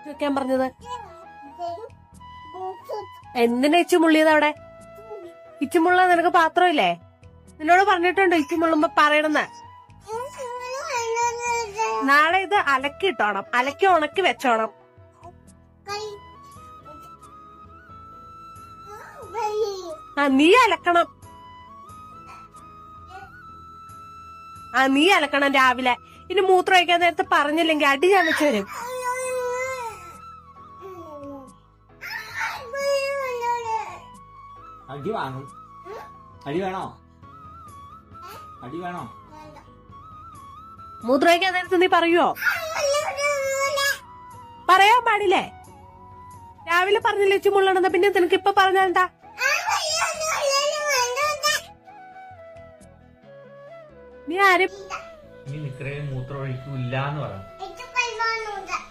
വെക്കാൻ പറഞ്ഞത്? എന്തിനാ ഇച്ചു മുള്ളിയത് അവിടെ? ഇച്ചു മുള്ള നിനക്ക് പാത്രമില്ലേ? നിന്നോട് പറഞ്ഞിട്ടുണ്ടോ ഇച്ചു മുള്ളുമ്പോ പറയണെന്ന്? നാളെ ഇത് അലക്കി ഇട്ടോണം, അലക്കി ഉണക്കി വെച്ചോണം. നീ അലക്കണം. നീ അലക്കണം രാവിലെ. ഇനി മൂത്രം ഒഴിക്കാൻ നേരത്തെ പറഞ്ഞില്ലെങ്കിൽ അടി ഞാൻ വെച്ച് വരും. അടി വാങ്ങും. അടി വേണോ? അടി വേണോ? മൂത്രം ഒഴിക്കാൻ നേരത്തെ നീ പറയുവോ? പറയാൻ പാടില്ലേ? രാവിലെ പറഞ്ഞില്ലേ ഇച്ചു മുള്ളണെന്ന്, പിന്നെ നിനക്ക് ഇപ്പൊ പറഞ്ഞാലെന്താ? നീ ആരും ഇനി നിക്കറയിൽ മൂത്രം ഒഴിക്കൂലെന്ന് പറ.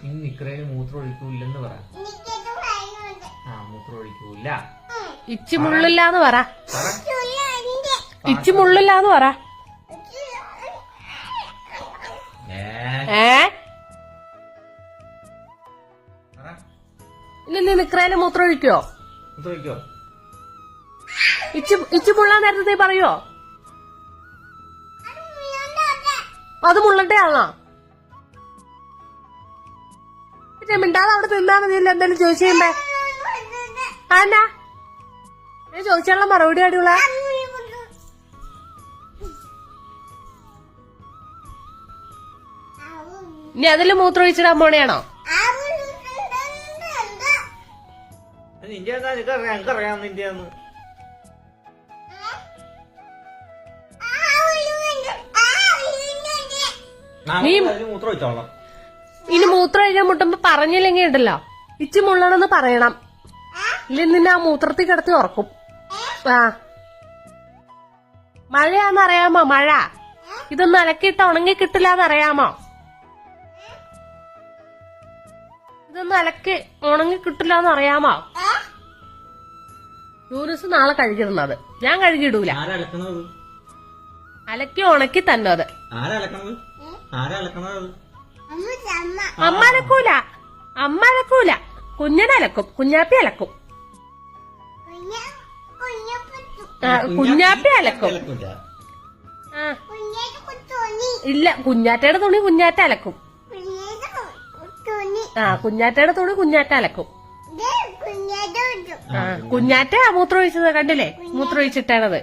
ഇനി നിക്കറയിൽ മൂത്രം ഒഴിക്കൂലെന്ന് പറ. മൂത്രം ഒഴിക്കൂല. ഇച്ചു മുള്ളില്ലാന്ന് പറ. ഇച്ചു മുള്ളില്ലാന്ന് പറ. ഇല്ല, നീ നിക്കറയില് മൂത്രം ഒഴിക്കോ? ഇച്ചു മുള്ളാൻ നേരത്തെ നീ പറയോ? അത് മുള്ളന്റെ ആണോ? പിന്നെ മിണ്ടാതെ അവിടെ തിന്നാ മതിയല്ലോ. എന്തായാലും ചോദിച്ചു കഴിയുമ്പേ ആന്നാ ഞാൻ ചോദിച്ചാലുള്ള മറുപടി അടിയുള്ള. ഇനി അതില് മൂത്രം ഒഴിച്ചിടാൻ പോണെയാണോ? നിന്റെ എനിക്കറിയാം നിന്റെ മൂത്രം ഒഴിച്ചോളാം. ഇനി മൂത്രം ഒഴിക്കാൻ മുട്ടുമ്പോ പറഞ്ഞില്ലെങ്കിൽ ഉണ്ടല്ലോ ഇച്ചു മുള്ളണെന്ന് പറയണം. ഇല്ല നിന്നെ ആ മൂത്രത്തിൽ കിടത്തി ഉറക്കും. മഴയാന്ന് അറിയാമോ? മഴ ഇതൊന്നും അലക്കിയിട്ട് ഉണങ്ങി കിട്ടില്ലാന്നറിയാമോ? ഇതൊന്നും അലക്കി ഉണങ്ങി കിട്ടില്ലാന്ന് അറിയാമോ? യൂനിസ് നാളെ കഴുകിടുന്നത്, ഞാൻ കഴുകിയിടൂല. അലക്കി ഉണക്കി തന്നെ അത്. അമ്മ അലക്കൂല, അമ്മ അലക്കൂല. കുഞ്ഞനലക്കും, കുഞ്ഞാപ്പി അലക്കും. കുഞ്ഞാപ്പി അലക്കും. ഇല്ല, കുഞ്ഞാറ്റയുടെ തുണി കുഞ്ഞാറ്റ അലക്കും. കുഞ്ഞാറ്റയുടെ തുണി കുഞ്ഞാറ്റ അലക്കും. കുഞ്ഞാറ്റ മൂത്രം ഒഴിച്ചത് കണ്ടില്ലേ? മൂത്രം ഒഴിച്ചിട്ടാണത്.